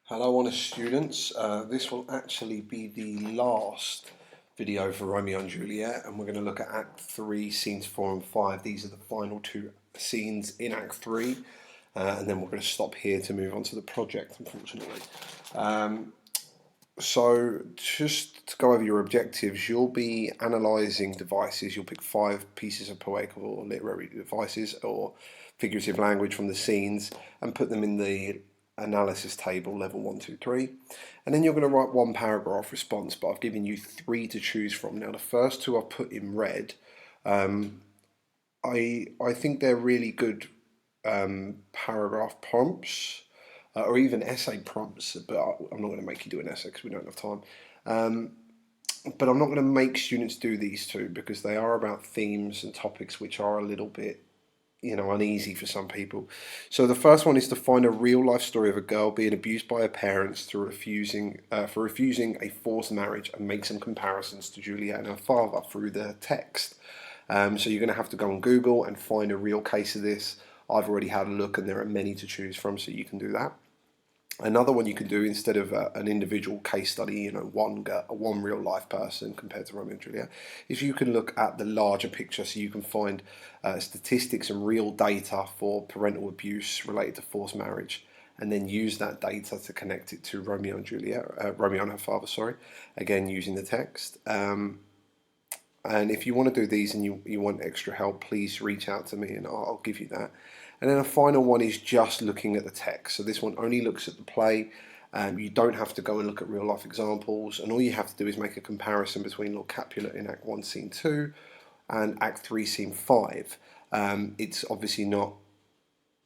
Hello honest students, this will actually be the last video for Romeo and Juliet, and we're going to look at Act 3, Scenes 4 and 5. These are the final two scenes in Act 3, and then we're going to stop here to move on to the project, unfortunately. So just to go over your objectives, you'll be analysing devices. You'll pick 5 pieces of poetical or literary devices or figurative language from the scenes and put them in the analysis table, level 1, 2, 3. And then you're going to write 1 paragraph response, but I've given you 3 to choose from. Now the first 2 I've put in red. I think they're really good paragraph prompts. Or even essay prompts, but I'm not going to make you do an essay because we don't have time. But I'm not going to make students do these 2 because they are about themes and topics which are a little bit, uneasy for some people. So the first one is to find a real life story of a girl being abused by her parents for refusing a forced marriage, and make some comparisons to Juliet and her father through the text. So you're going to have to go on Google and find a real case of this. I've already had a look, and there are many to choose from, so you can do that. Another one you can do, instead of an individual case study, one real life person compared to Romeo and Juliet, is you can look at the larger picture, so you can find statistics and real data for parental abuse related to forced marriage, and then use that data to connect it to Romeo and Juliet, Romeo and her father, sorry, again using the text. And if you want to do these and you want extra help, please reach out to me and I'll give you that. And then a final one is just looking at the text. So this one only looks at the play. You don't have to go and look at real life examples, and all you have to do is make a comparison between Lord Capulet in Act 1 Scene 2 and Act 3 Scene 5. It's obviously not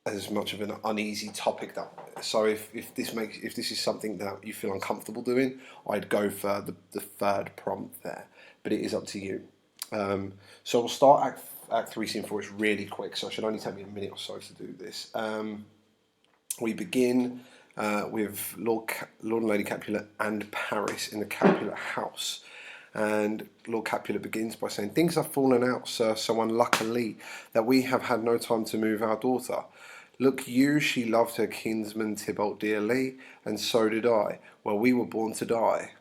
as much of an uneasy topic, so if this is something that you feel uncomfortable doing, I'd go for the third prompt there, but it is up to you. So we'll start Act 3 Scene 4. It's really quick, so it should only take me a minute or so to do this. We begin with Lord and Lady Capulet and Paris in the Capulet house. And Lord Capulet begins by saying, "Things have fallen out, sir, so unluckily that we have had no time to move our daughter. Look you, she loved her kinsman Tybalt dearly, and so did I. Well, we were born to die.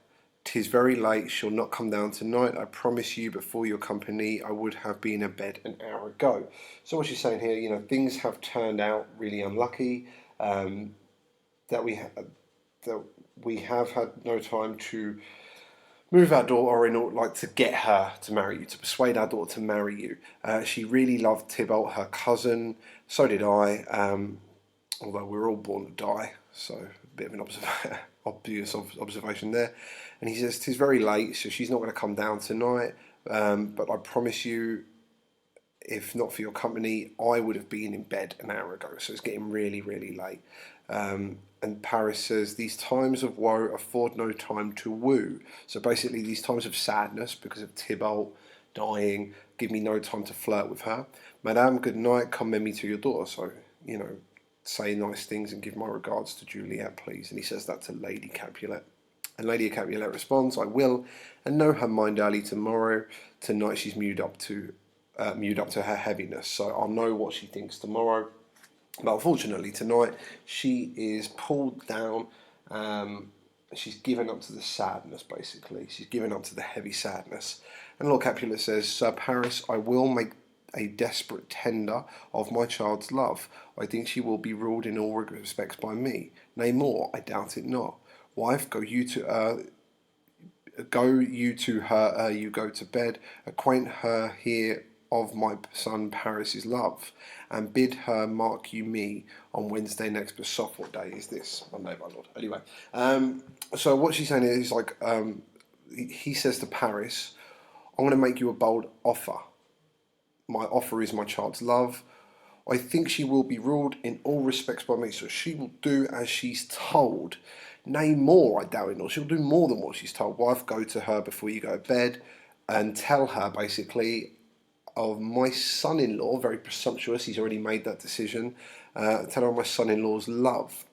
'Tis very late, she'll not come down tonight. I promise you before your company I would have been in bed an hour ago." So what she's saying here, things have turned out really unlucky, that we have had no time to move our daughter in, or like to get her to marry you, to persuade our daughter to marry you. She really loved Tybalt, her cousin. So did I. Although we're all born to die, so a bit of an obvious observation there. And he says, "'Tis very late, so she's not going to come down tonight. But I promise you, if not for your company, I would have been in bed an hour ago." So it's getting really, really late. And Paris says, "These times of woe afford no time to woo." So basically, these times of sadness because of Tybalt dying give me no time to flirt with her. "Madame, good night. Commend me to your daughter." So, say nice things and give my regards to Juliet, please. And he says that to Lady Capulet. And Lady Capulet responds, "I will, and know her mind early tomorrow. Tonight she's mewed up to her heaviness, so I'll know what she thinks tomorrow." But unfortunately tonight she is pulled down. She's given up to the sadness, basically. She's given up to the heavy sadness. And Lord Capulet says, "Sir Paris, I will make a desperate tender of my child's love. I think she will be ruled in all respects by me. Nay more, I doubt it not. Wife, go you to her ere you go to bed. Acquaint her here of my son Paris's love, and bid her mark you me on Wednesday next." But soft, what day is this? Monday, my lord. Anyway, so what she's saying is he says to Paris, "I'm going to make you a bold offer. My offer is my child's love. I think she will be ruled in all respects by me, so she will do as she's told. Nay more, I doubt it not. She'll do more than what she's told. Wife, go to her before you go to bed and tell her basically of my son-in-law," very presumptuous, he's already made that decision, "tell her of my son-in-law's love,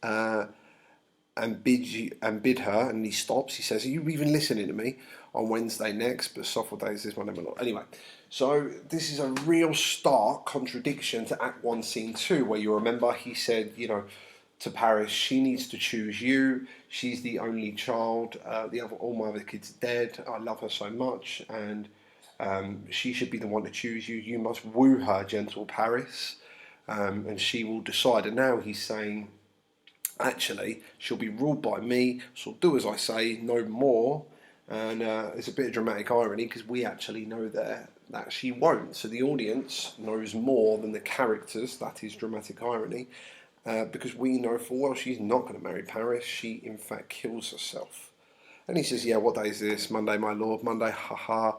and bid her," and he stops, he says, "Are you even listening to me? On Wednesday next, but soft day is this one, my lord." Anyway, so this is a real stark contradiction to Act 1 Scene 2, where you remember he said, to Paris. She needs to choose you. She's the only child. All my other kids are dead. I love her so much, and she should be the one to choose you. You must woo her, gentle Paris, and she will decide. And now he's saying, actually, she'll be ruled by me. She'll do as I say, no more. And it's a bit of dramatic irony because we actually know that she won't. So the audience knows more than the characters. That is dramatic irony. Because we know full well she's not going to marry Paris. She, in fact, kills herself. And he says, yeah, what day is this? Monday, my lord. Monday, haha.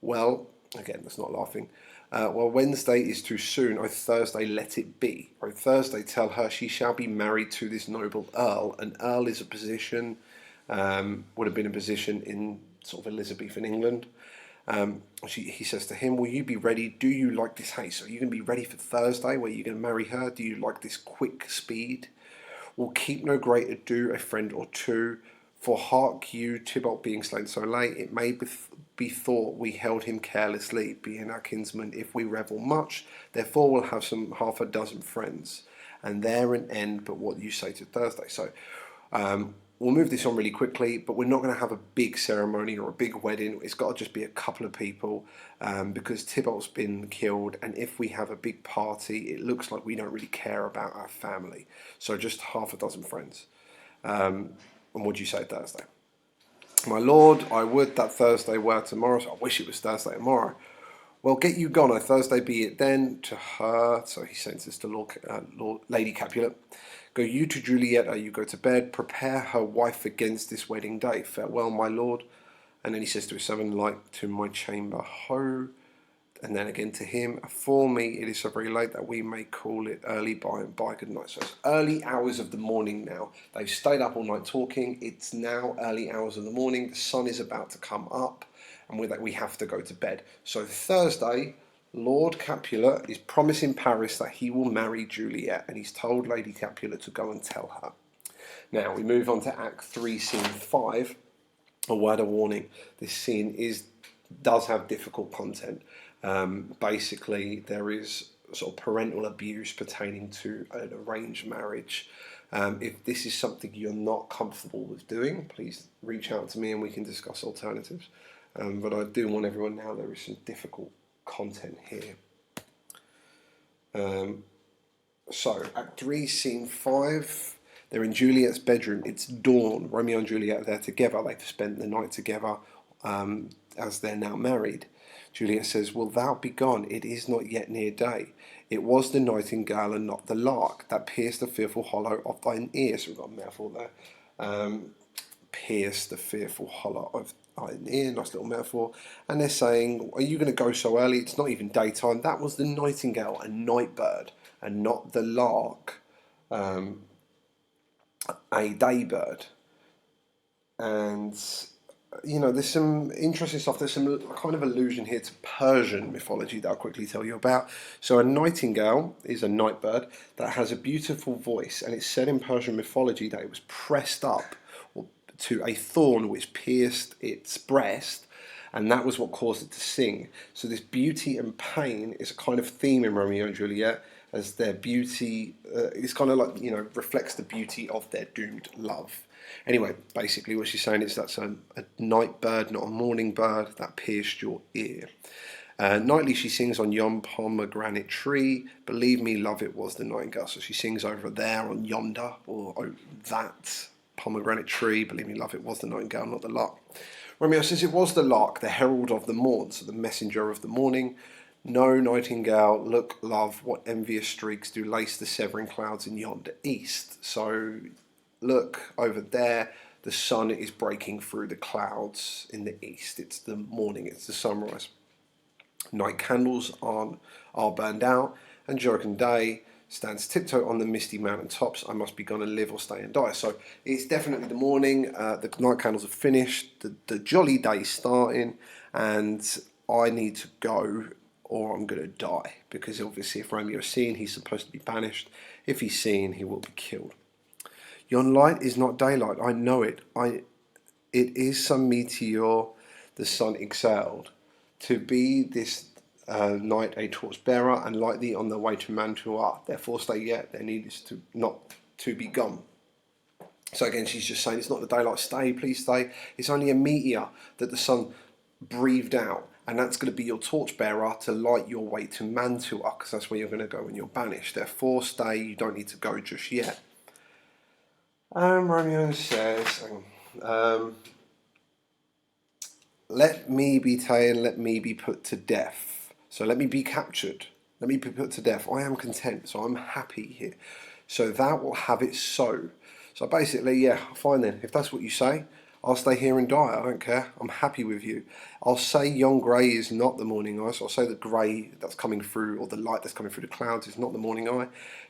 Well, again, that's not laughing. Well, Wednesday is too soon. Oh, Thursday, let it be. Oh, Thursday, tell her she shall be married to this noble earl. An earl is a position, would have been a position in sort of Elizabethan England. He says to him, will you be ready? Do you like this haste? Are you going to be ready for Thursday where you're going to marry her? Do you like this quick speed? Will keep no great ado, a friend or two. For hark you, Tybalt being slain so late, it may be thought we held him carelessly, being our kinsman, if we revel much. Therefore we'll have half a dozen friends. And there an end, but what you say to Thursday. So we'll move this on really quickly, but we're not going to have a big ceremony or a big wedding. It's got to just be a couple of people because Tybalt's been killed, and if we have a big party, it looks like we don't really care about our family. So just half a dozen friends. And what do you say Thursday? My lord, I would that Thursday were tomorrow, so I wish it was Thursday tomorrow. Well, get you gone, O Thursday be it then, to her. So he sends this to Lady Capulet. Go you to Juliet, you go to bed, prepare her wife against this wedding day. Farewell, my lord. And then he says to his servant, like to my chamber, ho. And then again to him, for me it is so very late that we may call it early by and by. Good night. So it's early hours of the morning now. They've stayed up all night talking. It's now early hours of the morning. The sun is about to come up, and with that we have to go to bed. So Thursday, Lord Capulet is promising Paris that he will marry Juliet, and he's told Lady Capulet to go and tell her. Now we move on to Act 3, Scene 5. A word of warning: this scene does have difficult content. Basically, there is sort of parental abuse pertaining to an arranged marriage. If this is something you're not comfortable with doing, please reach out to me and we can discuss alternatives. But I do want everyone now, there is some difficult content here. So, Act 3, Scene 5. They're in Juliet's bedroom. It's dawn. Romeo and Juliet are there together. They've spent the night together as they're now married. Juliet says, will thou be gone? It is not yet near day. It was the nightingale and not the lark that pierced the fearful hollow of thine ear. So we've got a metaphor there. Pierce the fearful hollow of thine ear. Nice little metaphor. And they're saying, are you going to go so early? It's not even daytime. That was the nightingale, a night bird, and not the lark, a day bird. And there's some interesting stuff. There's some kind of allusion here to Persian mythology that I'll quickly tell you about. So a nightingale is a night bird that has a beautiful voice, and it's said in Persian mythology that it was pressed up to a thorn which pierced its breast, and that was what caused it to sing. So this beauty and pain is a kind of theme in Romeo and Juliet, as their beauty is kind of like, reflects the beauty of their doomed love. Anyway, basically what she's saying is that's a night bird, not a morning bird, that pierced your ear. Nightly she sings on yon pomegranate tree. Believe me, love, it was the nightingale. So she sings over there on yonder, or that pomegranate tree. Believe me, love, it was the nightingale, not the lark. Romeo says it was the lark, the herald of the morn, so the messenger of the morning. No, nightingale, look, love, what envious streaks do lace the severing clouds in yonder east. So look over there, the sun is breaking through the clouds in the east. It's the morning, it's the sunrise. Night candles are burned out, and Jocund day stands tiptoe on the misty mountain tops. I must be gone and live or stay and die. So it's definitely the morning, the night candles are finished, the jolly day's starting, and I need to go or I'm going to die. Because obviously if Romeo is seen, he's supposed to be banished. If he's seen, he will be killed. Yon light is not daylight, I know it. It is some meteor the sun exhaled. To be this night a torch bearer, and light thee on the way to Mantua. Therefore stay yet, their need is to not to be gone. So again, she's just saying it's not the daylight, stay, please stay. It's only a meteor that the sun breathed out, and that's going to be your torchbearer to light your way to Mantua, because that's where you're going to go when you're banished. Therefore, stay, you don't need to go just yet. Romeo says, let me be taken, let me be put to death. So let me be captured, let me be put to death. I am content, so I'm happy here. So thou will have it so. So basically, yeah, fine then. If that's what you say, I'll stay here and die. I don't care. I'm happy with you. I'll say yon grey is not the morning eye. So I'll say the grey that's coming through, or the light that's coming through the clouds, is not the morning eye.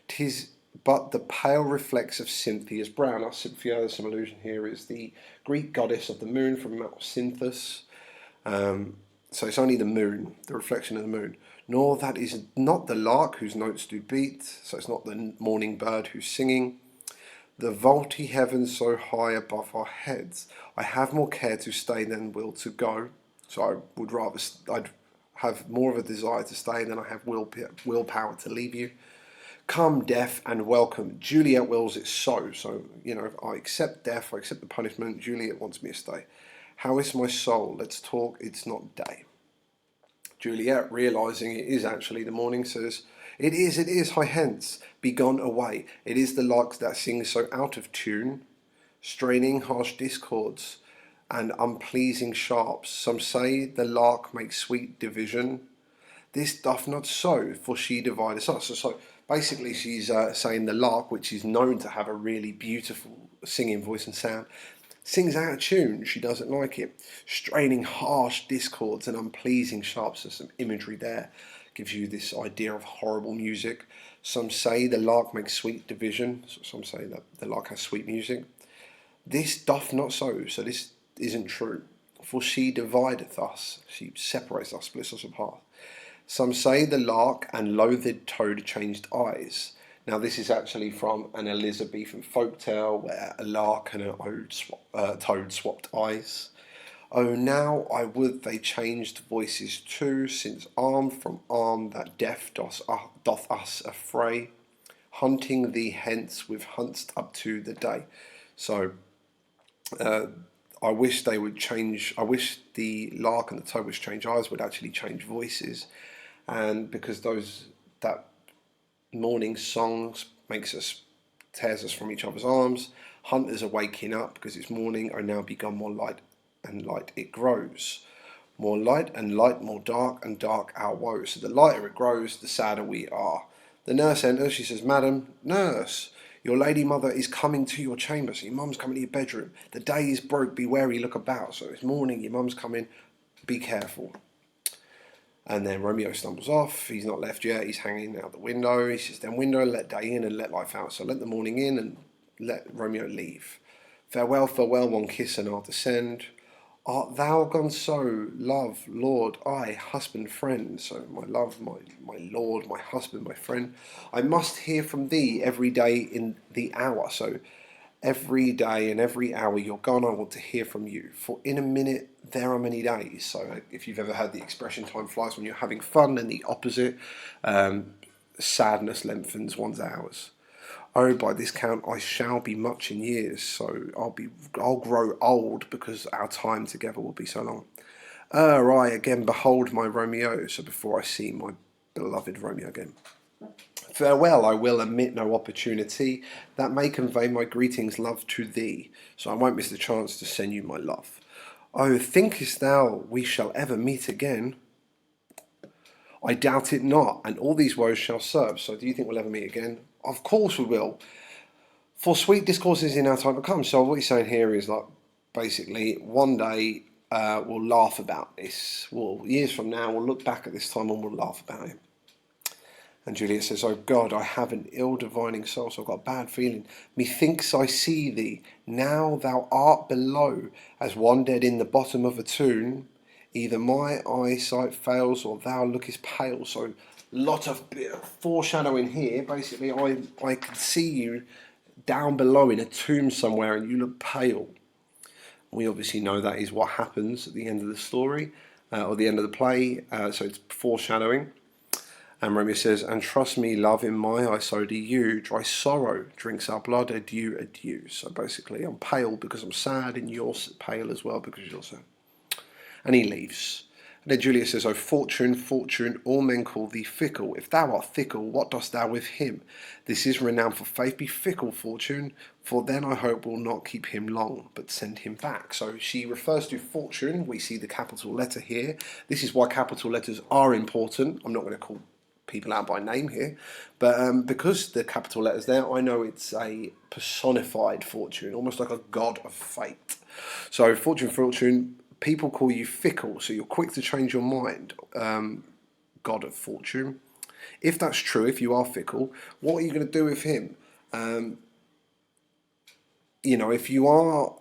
'Tis but the pale reflex of Cynthia's brow. Now, Cynthia, there's some allusion here, is the Greek goddess of the moon from Mount Cynthus. So it's only the moon, the reflection of the moon. Nor that is not the lark whose notes do beat. So it's not the morning bird who's singing. The vaulty heavens so high above our heads. I have more care to stay than will to go. So I would rather, I'd have more of a desire to stay than I have willpower to leave you. Come, death, and welcome. Juliet wills it so. So, you know, I accept death, I accept the punishment. Juliet wants me to stay. How is my soul? Let's talk, it's not day. Juliet, realising it is actually the morning, says, it is, hie hence, be gone away. It is the larks that sing so out of tune, straining harsh discords and unpleasing sharps. Some say the lark makes sweet division. This doth not so, for she divideth us. So basically she's saying the lark, which is known to have a really beautiful singing voice and sound, sings out of tune. She doesn't like it. Straining harsh discords and unpleasing sharps. There's some imagery there. Gives you this idea of horrible music. Some say the lark makes sweet division. So some say that the lark has sweet music. This doth not so. So this isn't true. For she divideth us. She separates us, splits us apart. Some say the lark and loathed toad changed eyes. Now this is actually from an Elizabethan folktale where a lark and a toad swapped eyes. Oh, now I would they changed voices too, since arm from arm that death doth us affray, hunting thee hence with hunts up to the day. So I wish they would change. I wish the lark and the toad, which change eyes, would actually change voices, and because that morning songs tears us from each other's arms. Hunters are waking up because it's morning, are now become more light, and light it grows. More light and light, more dark and dark our woe. So the lighter it grows, the sadder we are. The nurse enters. She says, Madam, nurse, your lady mother is coming to your chamber. So your mum's coming to your bedroom. The day is broke, be wary, look about. So it's morning, your mum's coming, be careful. And then Romeo stumbles off. He's not left yet. He's hanging out the window. He says, then window, let day in and let life out. So let the morning in and let Romeo leave. Farewell, farewell, one kiss and I'll descend. Art thou gone so, love, lord, I, husband, friend? So my love, my lord, my husband, my friend. I must hear from thee every day in the hour. So every day and every hour you're gone, I want to hear from you. For in a minute there are many days. So if you've ever heard the expression time flies when you're having fun, and the opposite, sadness lengthens one's hours. Oh, by this count I shall be much in years, so I'll grow old because our time together will be so long. I again behold my Romeo, so before I see my beloved Romeo again. Farewell, I will omit no opportunity that may convey my greetings, love, to thee, so I won't miss the chance to send you my love. Oh, thinkest thou we shall ever meet again? I doubt it not, and all these woes shall serve. So do you think we'll ever meet again? Of course we will. For sweet discourses in our time to come. So what he's saying here is, like, basically one day we'll laugh about this. Years from now we'll look back at this time and we'll laugh about it. And Juliet says, oh God, I have an ill divining soul, so I've got a bad feeling. Methinks I see thee, now thou art below, as one dead in the bottom of a tomb. Either my eyesight fails or thou lookest pale. So lot of foreshadowing here. Basically, I can see you down below in a tomb somewhere and you look pale. We obviously know that is what happens at the end of the story, or the end of the play, so it's foreshadowing. And Romeo says, and trust me, love, in my eye, so do you. Dry sorrow drinks our blood, adieu, adieu. So basically, I'm pale because I'm sad, and you're pale as well because you're sad. And he leaves. And then Juliet says, O fortune, fortune, all men call thee fickle. If thou art fickle, what dost thou with him? This is renowned for faith. Be fickle, fortune, for then I hope will not keep him long, but send him back. So she refers to fortune. We see the capital letter here. This is why capital letters are important. I'm not going to call people out by name here, but because the capital letters there, I know it's a personified fortune, almost like a god of fate. So fortune, fortune, people call you fickle, so you're quick to change your mind, god of fortune. If that's true, if you are fickle, what are you going to do with him? If you are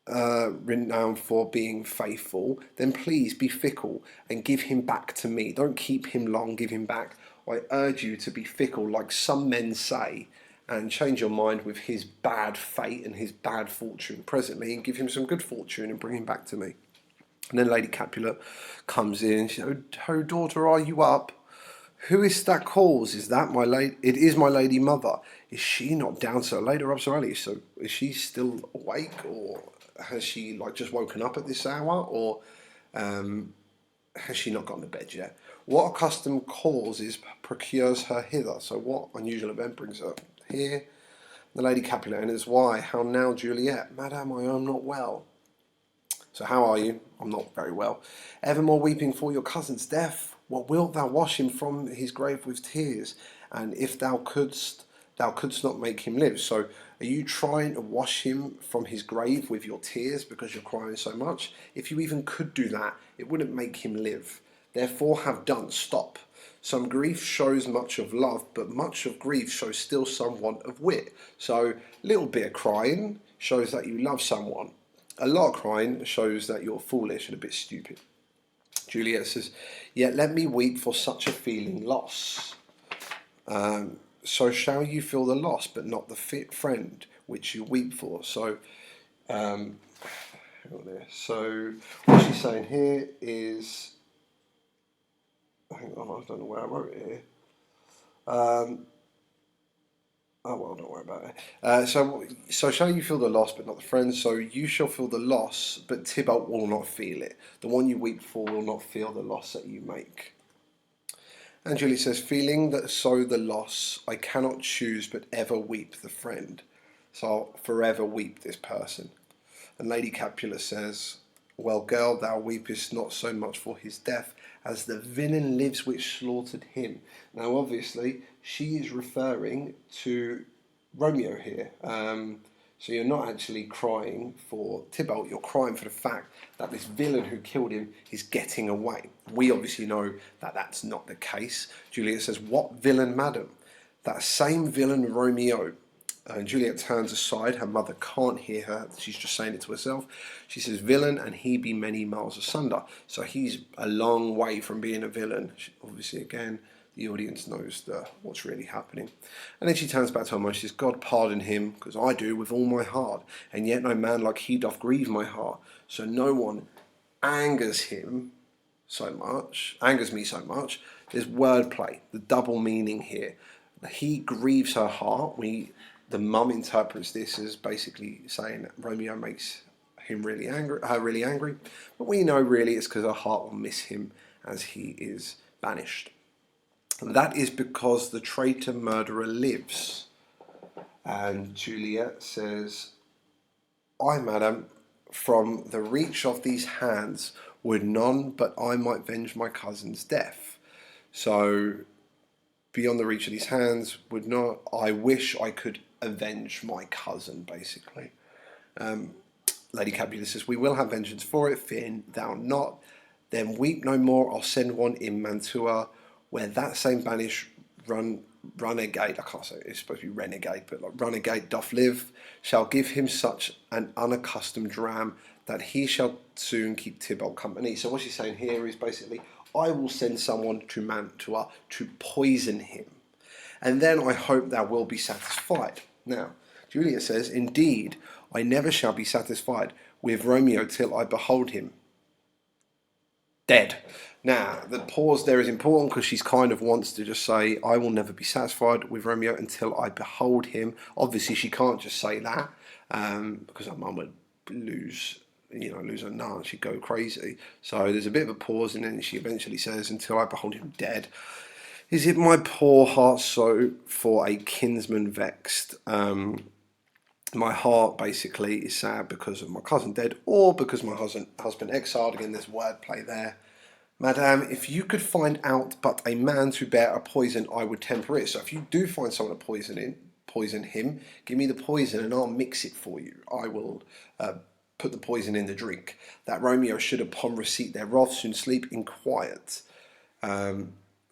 renowned for being faithful, then please be fickle and give him back to me. Don't keep him long, give him back. I urge you to be fickle, like some men say, and change your mind with his bad fate and his bad fortune presently, and give him some good fortune and bring him back to me. And then Lady Capulet comes in. She says, "Oh, daughter, are you up? Who is that calls? Is that my lady? It is my lady mother. Is she not down so late or up so early? So is she still awake, or has she just woken up at this hour, or has she not gone to bed yet? What accustomed causes procures her hither? So what unusual event brings her here?" The Lady Capulet, and is why? How now, Juliet? Madam, I am not well. So how are you? I'm not very well. Evermore weeping for your cousin's death. What wilt thou wash him from his grave with tears? And if thou couldst not make him live. So are you trying to wash him from his grave with your tears because you're crying so much? If you even could do that, it wouldn't make him live. Therefore have done, stop. Some grief shows much of love, but much of grief shows still some want of wit. So a little bit of crying shows that you love someone. A lot of crying shows that you're foolish and a bit stupid. Juliet says, yet let me weep for such a feeling loss. So shall you feel the loss, but not the fit friend which you weep for. So, so what she's saying here is, hang on, I don't know where I wrote it here. Oh well, don't worry about it. So shall you feel the loss, but not the friend? So you shall feel the loss, but Tybalt will not feel it. The one you weep for will not feel the loss that you make. And Julie says, feeling that so the loss, I cannot choose but ever weep the friend. So I'll forever weep this person. And Lady Capulet says, well, girl, thou weepest not so much for his death as the villain lives which slaughtered him. Now, obviously, she is referring to Romeo here. So you're not actually crying for Tybalt, you're crying for the fact that this villain who killed him is getting away. We obviously know that that's not the case. Juliet says, what villain, madam? That same villain, Romeo. And Juliet turns aside, her mother can't hear her, she's just saying it to herself. She says, villain, and he be many miles asunder. So he's a long way from being a villain. Obviously, again, the audience knows what's really happening. And then she turns back to her mother, she says, God pardon him, because I do with all my heart, and yet no man like he doth grieve my heart. So no one angers me so much. There's wordplay, the double meaning here. He grieves her heart. The mum interprets this as basically saying that Romeo makes him really angry, but we know really it's because her heart will miss him as he is banished. And that is because the traitor murderer lives. And Juliet says, I, madam, from the reach of these hands would none but I might venge my cousin's death. So beyond the reach of these hands would not, I wish I could avenge my cousin, basically. Lady Capulet says, we will have vengeance for it, fear thou not. Then weep no more, I'll send one in Mantua, where that same banished renegade, I can't say it's supposed to be renegade, but renegade doth live, shall give him such an unaccustomed dram that he shall soon keep Tybalt company. So what she's saying here is basically, I will send someone to Mantua to poison him, and then I hope thou will be satisfied. Now, Juliet says, indeed, I never shall be satisfied with Romeo till I behold him. dead. Now, the pause there is important because she's kind of wants to just say, I will never be satisfied with Romeo until I behold him. Obviously, she can't just say that because her mum would lose her nut, she'd go crazy. So there's a bit of a pause, and then she eventually says, until I behold him dead. Is it my poor heart so for a kinsman vexed? My heart basically is sad because of my cousin dead, or because my husband exiled. Again, there's wordplay there. Madame, if you could find out but a man to bear a poison, I would temper it. So if you do find someone to poison him, give me the poison and I'll mix it for you. I will put the poison in the drink. That Romeo should upon receipt thereof soon sleep in quiet.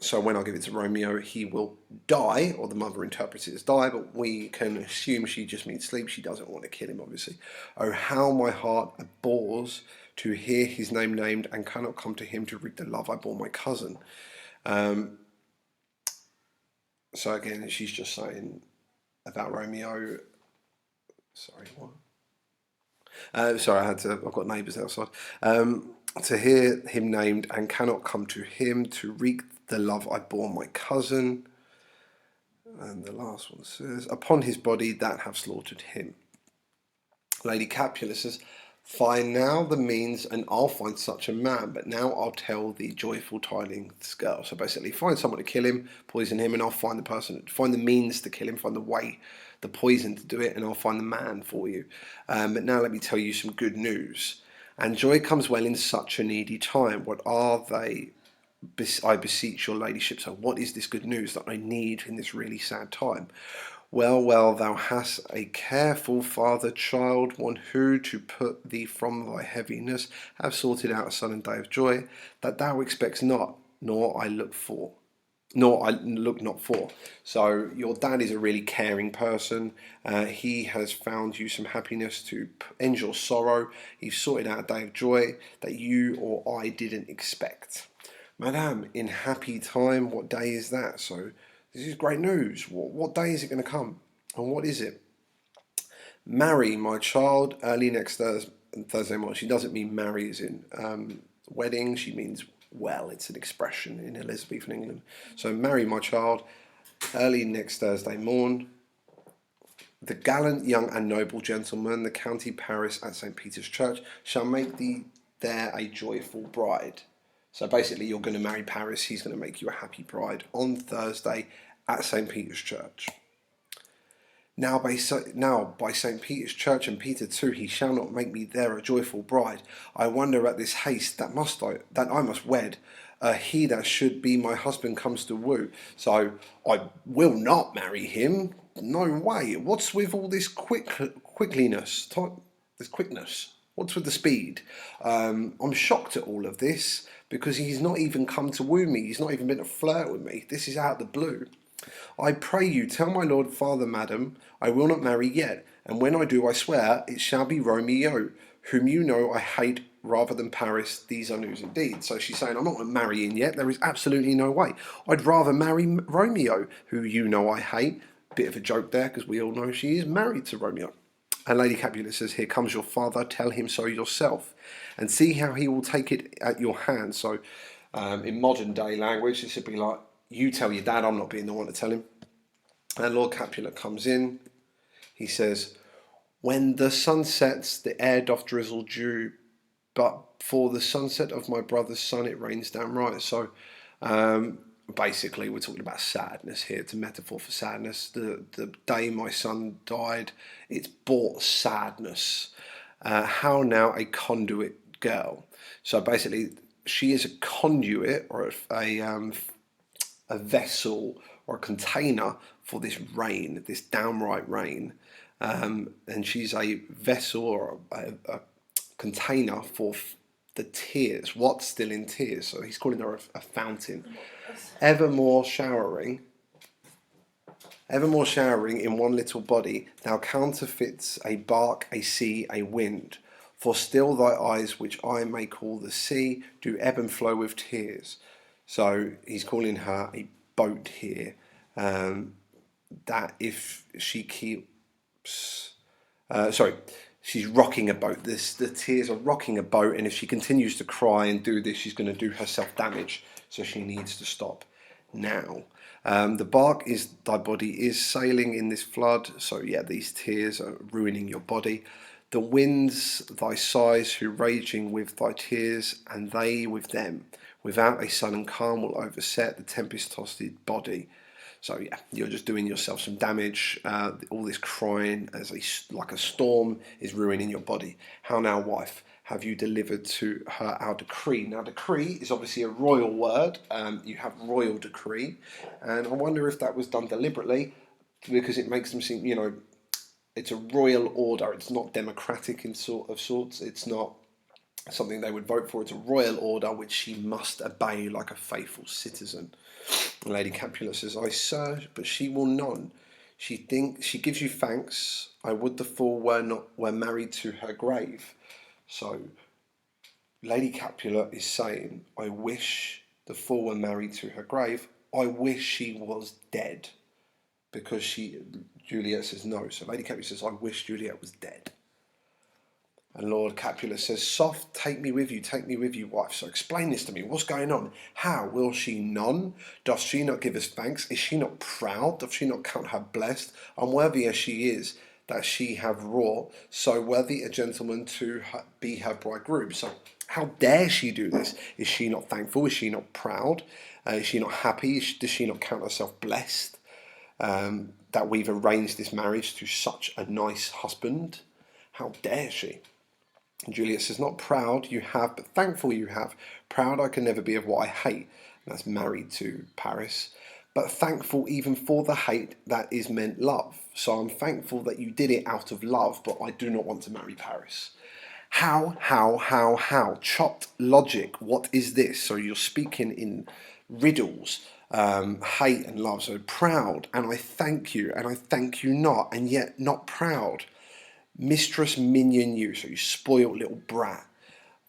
So when I give it to Romeo, he will die, or the mother interprets it as die, but we can assume she just means sleep. She doesn't want to kill him, obviously. Oh, how my heart abhors to hear his name named, and cannot come to him to wreak the love I bore my cousin. So again, she's just saying about Romeo. Sorry, what? I've got neighbours outside. To hear him named, and cannot come to him to wreak the love I bore my cousin. And the last one says, upon his body that have slaughtered him. Lady Capulet says, find now the means and I'll find such a man, but now I'll tell the joyful tidings, girl. So basically, find someone to kill him, poison him, and I'll find the means to kill him, find the way, the poison to do it, and I'll find the man for you. But now let me tell you some good news. And joy comes well in such a needy time. What are they? I beseech your ladyship. So what is this good news that I need in this really sad time? Well, thou hast a careful father child, one who, to put thee from thy heaviness, have sorted out a sudden day of joy, that thou expects not, nor I look not for. So your dad is a really caring person. He has found you some happiness to end your sorrow. He's sorted out a day of joy that you or I didn't expect. Madame, in happy time, what day is that? So this is great news. What day is it going to come? And what is it? Marry my child early next Thursday morning. She doesn't mean marry as in wedding. She means well. It's an expression in Elizabethan England. So marry my child early next Thursday morn. The gallant young and noble gentleman, the county Paris at St. Peter's Church, shall make thee there a joyful bride. So basically, you're going to marry Paris. He's going to make you a happy bride on Thursday at St. Peter's Church. Now by St. Peter's Church and Peter too, he shall not make me there a joyful bride. I wonder at this haste that I must wed. He that should be my husband comes to woo. So I will not marry him. No way. What's with all this quickness? What's with the speed? I'm shocked at all of this, because he's not even come to woo me. He's not even been to flirt with me. This is out of the blue. I pray you, tell my lord father, madam, I will not marry yet, and when I do, I swear, it shall be Romeo, whom you know I hate rather than Paris. These are news indeed. So she's saying, I'm not marrying yet. There is absolutely no way. I'd rather marry Romeo, who you know I hate. Bit of a joke there, because we all know she is married to Romeo. And Lady Capulet says, here comes your father, tell him so yourself, and see how he will take it at your hand. So in modern day language, this would be like, you tell your dad, I'm not being the one to tell him. And Lord Capulet comes in. He says, when the sun sets, the air doth drizzle dew, but for the sunset of my brother's son, it rains down right. So basically, we're talking about sadness here. It's a metaphor for sadness. The day my son died, it's brought sadness. How now a conduit girl? So basically, she is a conduit, or a vessel or a container for this rain, this downright rain. And she's a vessel or a container for the tears. What's still in tears? So he's calling her a fountain. Evermore showering in one little body, thou counterfeits a bark, a sea, a wind. For still thy eyes, which I may call the sea, do ebb and flow with tears. So he's calling her a boat here, that if she keeps, she's rocking a boat. The tears are rocking a boat, and if she continues to cry and do this, she's going to do herself damage. So she needs to stop now. The bark is thy body is sailing in this flood. So yeah, these tears are ruining your body. The winds thy sighs who raging with thy tears, and they with them. Without a sudden calm will overset the tempest-tossed body. So yeah, you're just doing yourself some damage. All this crying as like a storm is ruining your body. How now, wife? Have you delivered to her our decree? Now, decree is obviously a royal word. You have royal decree, and I wonder if that was done deliberately, because it makes them seem, it's a royal order. It's not democratic in sorts. It's not something they would vote for. It's a royal order which she must obey like a faithful citizen. Lady Capulet says, I sir, but she will none. She gives you thanks. I would the fool were married to her grave. So Lady Capulet is saying, I wish the fool were married to her grave. I wish she was dead. Because Juliet says no. So Lady Capulet says, I wish Juliet was dead. And Lord Capulet says, soft, take me with you, wife. So explain this to me. What's going on? How? Will she none? Doth she not give us thanks? Is she not proud? Doth she not count her blessed? Unworthy as she is, that she have wrought, so worthy a gentleman to be her bridegroom. So how dare she do this? Is she not thankful? Is she not proud? Is she not happy? Does she not count herself blessed that we've arranged this marriage to such a nice husband? How dare she? Juliet says, not proud you have, but thankful you have. Proud I can never be of what I hate. And that's married to Paris. But thankful even for the hate that is meant love. So I'm thankful that you did it out of love, but I do not want to marry Paris. How? Chopped logic. What is this? So you're speaking in riddles. Hate and love. So proud, and I thank you not, and yet not proud. Mistress minion you, so you spoilt little brat.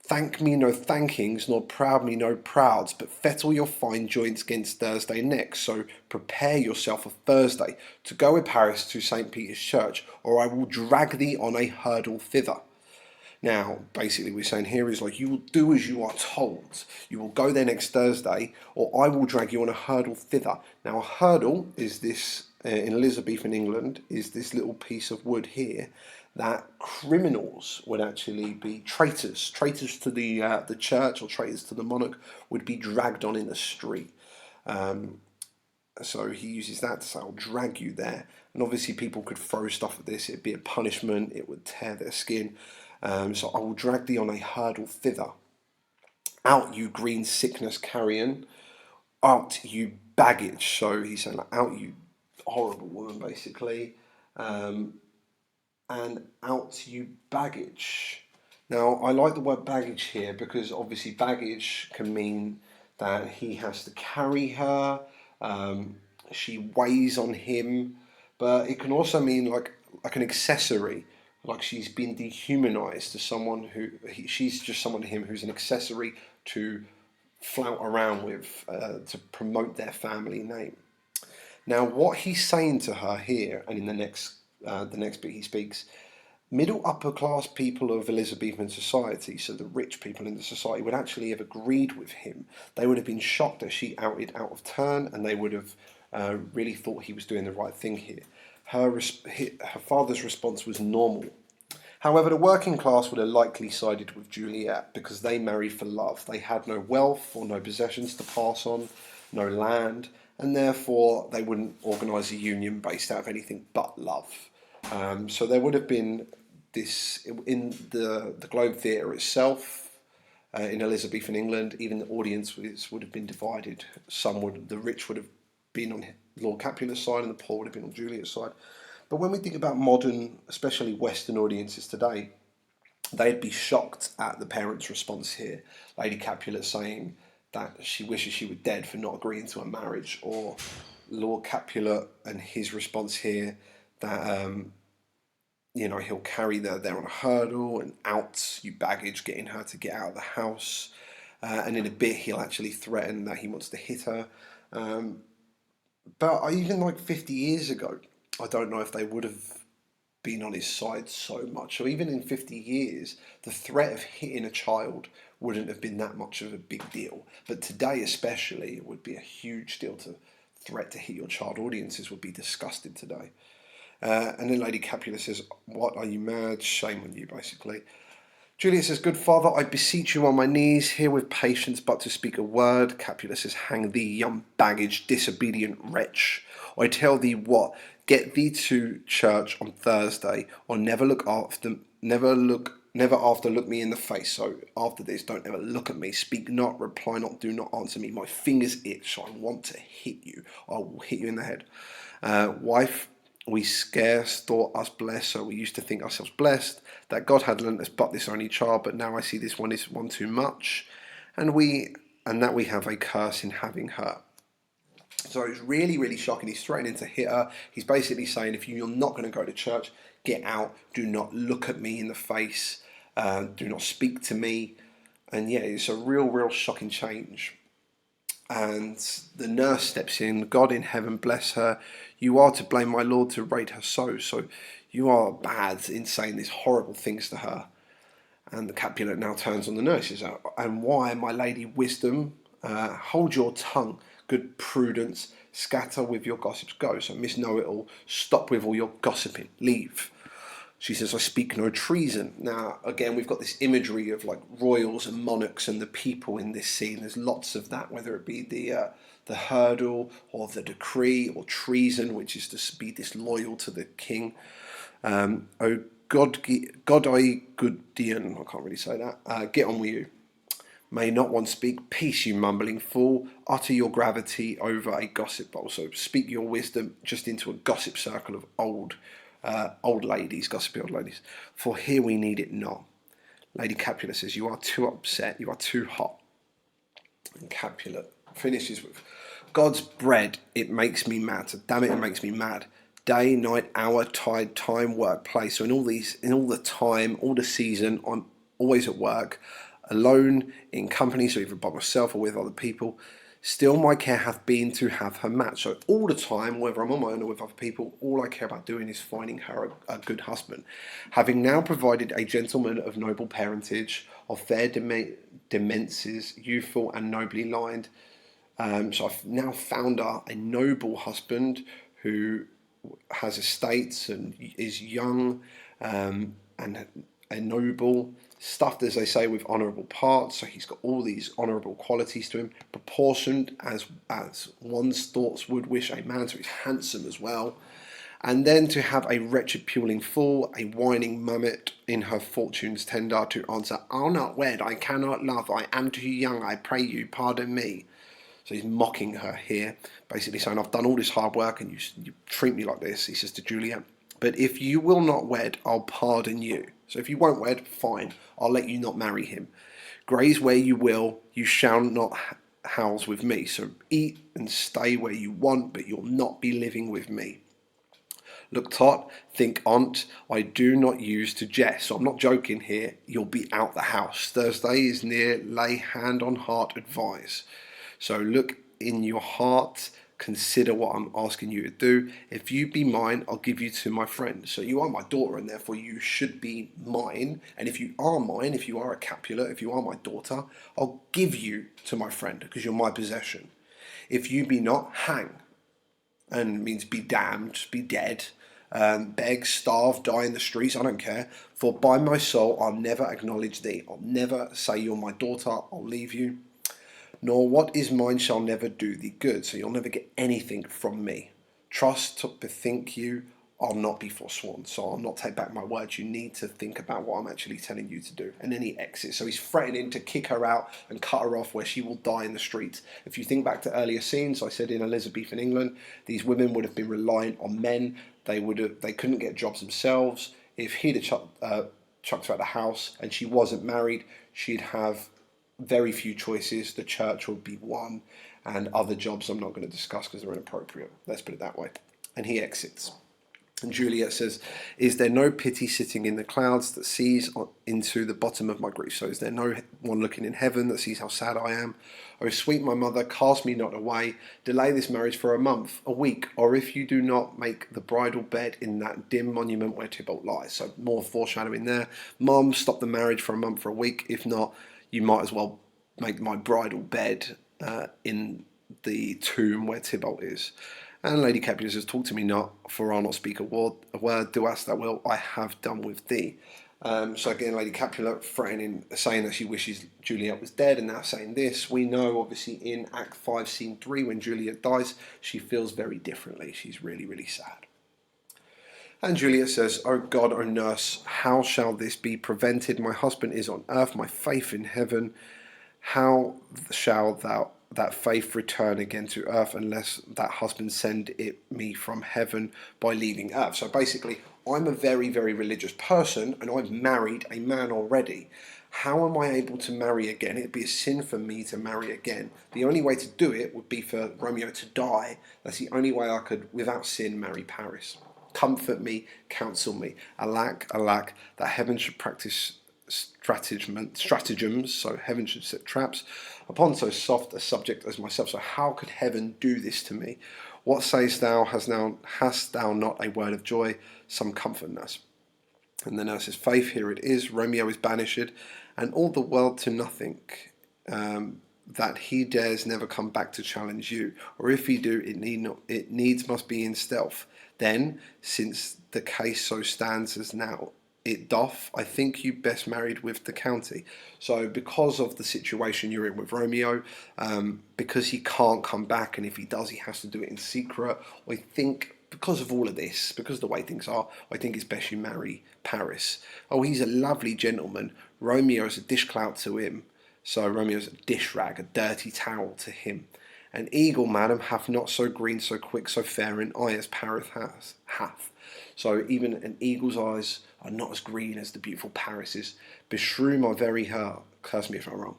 Thank me no thankings, nor proud me no prouds, but fettle your fine joints against Thursday next. So prepare yourself for Thursday to go with Paris to St. Peter's Church, or I will drag thee on a hurdle thither. Now, basically, we're saying here is like, you will do as you are told. You will go there next Thursday, or I will drag you on a hurdle thither. Now, a hurdle is this, in Elizabethan England, is this little piece of wood here that criminals would actually be traitors to the church or traitors to the monarch would be dragged on in the street. So he uses that to say, I'll drag you there. And obviously people could throw stuff at this. It'd be a punishment. It would tear their skin. So I will drag thee on a hurdle thither. Out, you green sickness carrion. Out, you baggage. So he's saying, like, out, you horrible woman, basically. And out, you baggage. Now, I like the word baggage here because obviously baggage can mean that he has to carry her. She weighs on him, but it can also mean like an accessory, like she's been dehumanized to someone she's just someone to him who's an accessory to flout around with to promote their family name. Now, what he's saying to her here, and in the next bit he speaks, middle upper class people of Elizabethan society, so the rich people in the society, would actually have agreed with him. They would have been shocked that she outed out of turn, and they would have really thought he was doing the right thing here. Her father's response was normal. However, the working class would have likely sided with Juliet because they married for love. They had no wealth or no possessions to pass on, no land, and therefore they wouldn't organise a union based out of anything but love. So there would have been this in the Globe Theatre itself in Elizabethan England. Even the audience would have been divided. The rich would have been on Lord Capulet's side, and the poor would have been on Juliet's side. But when we think about modern, especially Western audiences today, they'd be shocked at the parents' response here. Lady Capulet saying that she wishes she were dead for not agreeing to a marriage, or Lord Capulet and his response here that he'll carry her there on a hurdle and out, you baggage, getting her to get out of the house. And in a bit he'll actually threaten that he wants to hit her. But even like 50 years ago, I don't know if they would have been on his side so much. So even in 50 years, the threat of hitting a child wouldn't have been that much of a big deal. But today especially, it would be a huge deal to threat to hit your child. Audiences would be disgusted today. And then Lady Capulet says, "What, are you mad? Shame on you," basically. Juliet says, "Good father, I beseech you on my knees, here with patience but to speak a word." Capulet says, "Hang thee, young baggage, disobedient wretch. I tell thee what, get thee to church on Thursday, or never after look me in the face. So after this, don't ever look at me. Speak not, reply not, do not answer me. My fingers itch, I want to hit you. I will hit you in the head. Wife, we scarce thought us blessed, so we used to think ourselves blessed, that God had lent us but this only child, but now I see this one is one too much, and that we have a curse in having her." So it's really, really shocking. He's threatening to hit her. He's basically saying, if you're not going to go to church, get out. Do not look at me in the face. Do not speak to me. And yeah, it's a real, real shocking change. And the nurse steps in. "God in heaven bless her. You are to blame, my lord, to rate her so. So you are bad in saying these horrible things to her." And the Capulet now turns on the nurses. "And why, my lady wisdom? Hold your tongue, good prudence. Scatter with your gossips, go. So Miss Know-it-all, stop with all your gossiping. Leave." She says, "I speak no treason." Now, again, we've got this imagery of like royals and monarchs and the people in this scene. There's lots of that, whether it be the hurdle or the decree or treason, which is to be disloyal to the king. "Oh God, I good Dian," I can't really say that. "Get on with you. May not one speak? Peace, you mumbling fool. Utter your gravity over a gossip bowl." So speak your wisdom just into a gossip circle of old ladies, gossipy old ladies. "For here we need it not." Lady Capulet says, "You are too upset. You are too hot." And Capulet finishes with, "God's bread, it makes me mad. So damn it, it makes me mad. Day, night, hour, tide, time, work, place. So in all the time, all the season, I'm always at work, alone, in company, so either by myself or with other people. Still my care hath been to have her matched." So all the time, whether I'm on my own or with other people, all I care about doing is finding her a good husband. "Having now provided a gentleman of noble parentage, of fair demences, youthful and nobly lined." So I've now found her a noble husband who has estates and is young, and a noble, stuffed, as they say, with honourable parts. So he's got all these honourable qualities to him, proportioned as one's thoughts would wish a man. So he's handsome as well. And then to have a wretched puling fool, a whining mummet in her fortunes tender, to answer, "I'll not wed, I cannot love, I am too young, I pray you pardon me." So he's mocking her here, basically saying, "I've done all this hard work and you treat me like this," he says to Juliet. "But if you will not wed, I'll pardon you. So if you won't wed, fine, I'll let you not marry him. Graze where you will, you shall not house with me. So eat and stay where you want, but you'll not be living with me. Look tot, think on't, I do not use to jest." So I'm not joking here, you'll be out the house. Thursday is near, lay hand on heart, advise. So look in your heart, consider what I'm asking you to do. If you be mine, I'll give you to my friend. So you are my daughter, and therefore you should be mine. And if you are mine, if you are a Capulet, if you are my daughter, I'll give you to my friend, because you're my possession. If you be not, hang. And means be damned, be dead, beg, starve, die in the streets, I don't care. For by my soul, I'll never acknowledge thee. I'll never say you're my daughter, I'll leave you. Nor what is mine shall never do thee good. So you'll never get anything from me. Trust to bethink you, I'll not be forsworn. So I'll not take back my words. You need to think about what I'm actually telling you to do. And then he exits. So he's threatening to kick her out and cut her off where she will die in the streets. If you think back to earlier scenes, I said in Elizabethan England, these women would have been reliant on men. They couldn't get jobs themselves. If he'd have chucked her out of the house and she wasn't married, she'd have very few choices. The church would be one, and other jobs I'm not going to discuss because they're inappropriate. Let's put it that way. And he exits. And Juliet says, is there no pity sitting in the clouds that sees into the bottom of my grief? So is there no one looking in heaven that sees how sad I am? O sweet my mother, cast me not away. Delay this marriage for a month, a week, or if you do not, make the bridal bed in that dim monument where Tybalt lies. So more foreshadowing there. Mom, stop the marriage for a month or a week. If not, you might as well make my bridal bed in the tomb where Tybalt is. And Lady Capulet says, talk to me not, for I'll not speak a word, do as thou wilt, I have done with thee. So again, Lady Capulet threatening, saying that she wishes Juliet was dead, and now saying this. We know, obviously, in Act 5, Scene 3, when Juliet dies, she feels very differently. She's really, really sad. And Juliet says, O God, O nurse, how shall this be prevented? My husband is on earth, my faith in heaven. How shall that faith return again to earth unless that husband send it me from heaven by leaving earth? So basically, I'm a very, very religious person and I've married a man already. How am I able to marry again? It'd be a sin for me to marry again. The only way to do it would be for Romeo to die. That's the only way I could, without sin, marry Paris. Comfort me, counsel me. Alack, alack, that heaven should practice stratagems, so heaven should set traps upon so soft a subject as myself. So how could heaven do this to me? What sayest thou? Hast thou not a word of joy? Some comfort, nurse. And the nurse says, faith, here it is. Romeo is banished, and all the world to nothing, that he dares never come back to challenge you. Or if he do, it needs must be in stealth. Then, since the case so stands as now it doth, I think you best married with the county. So because of the situation you're in with Romeo, because he can't come back, and if he does, he has to do it in secret, I think because of all of this, because of the way things are, I think it's best you marry Paris. Oh, he's a lovely gentleman. Romeo is a dishclout to him. So Romeo's a dish rag, a dirty towel to him. An eagle, madam, hath not so green, so quick, so fair an eye as Paris hath. So even an eagle's eyes are not as green as the beautiful Paris's. Beshrew my very heart, curse me if I'm wrong.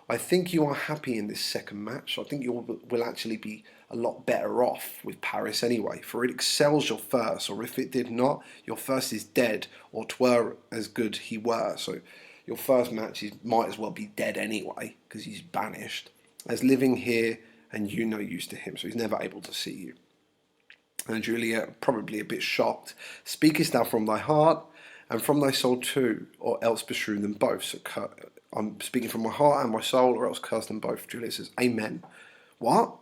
I think you are happy in this second match. I think you will actually be a lot better off with Paris anyway, for it excels your first, or if it did not, your first is dead, or 'twere as good he were. So your first match might as well be dead anyway, because he's banished, as living here and you no use to him, so he's never able to see you. And Juliet, probably a bit shocked, speakest thou from thy heart and from thy soul too, or else beshrew them both. So I'm speaking from my heart and my soul, or else curse them both. Juliet says, amen. What?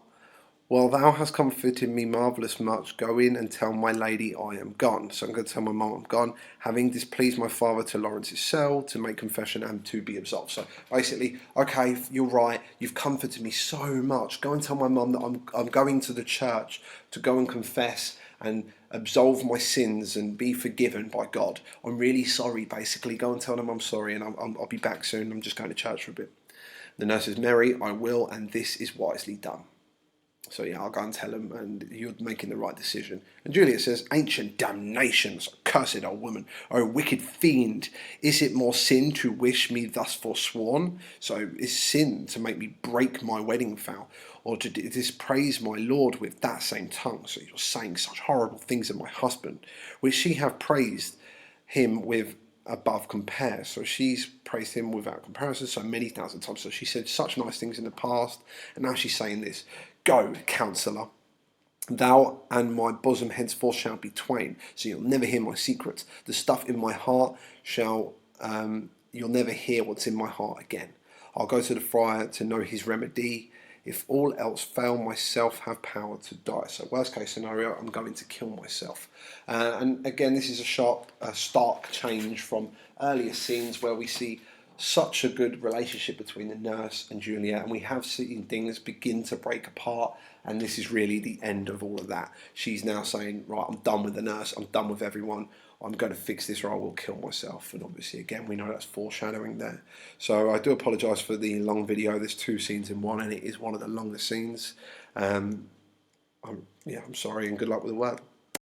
Well, thou hast comforted me marvellous much. Go in and tell my lady I am gone. So I'm going to tell my mum I'm gone, having displeased my father to Lawrence's cell, to make confession and to be absolved. So basically, okay, you're right, you've comforted me so much. Go and tell my mum that I'm going to the church to go and confess and absolve my sins and be forgiven by God. I'm really sorry, basically. Go and tell them I'm sorry, and I'll be back soon. I'm just going to church for a bit. The nurse says, Mary, I will, and this is wisely done. So yeah, I'll go and tell him, and you're making the right decision. And Juliet says, ancient damnations, cursed old woman, O wicked fiend, is it more sin to wish me thus forsworn? So is sin to make me break my wedding vow, or to dispraise my lord with that same tongue? So you're saying such horrible things of my husband, which she have praised him with above compare. So she's praised him without comparison so many thousand times. So she said such nice things in the past, and now she's saying this. Go, counsellor, thou and my bosom henceforth shall be twain, so you'll never hear my secrets. The stuff in my heart shall, you'll never hear what's in my heart again. I'll go to the friar to know his remedy. If all else fail, myself have power to die. So worst case scenario, I'm going to kill myself. And again, this is a stark change from earlier scenes where we see such a good relationship between the nurse and Juliet, and we have seen things begin to break apart, and this is really the end of all of that. She's now saying, right, I'm done with the nurse, I'm done with everyone, I'm going to fix this or I will kill myself. And obviously again we know that's foreshadowing there. So I do apologise for the long video. There's 2 scenes in one, and it is one of the longest scenes. I'm sorry, and good luck with the work.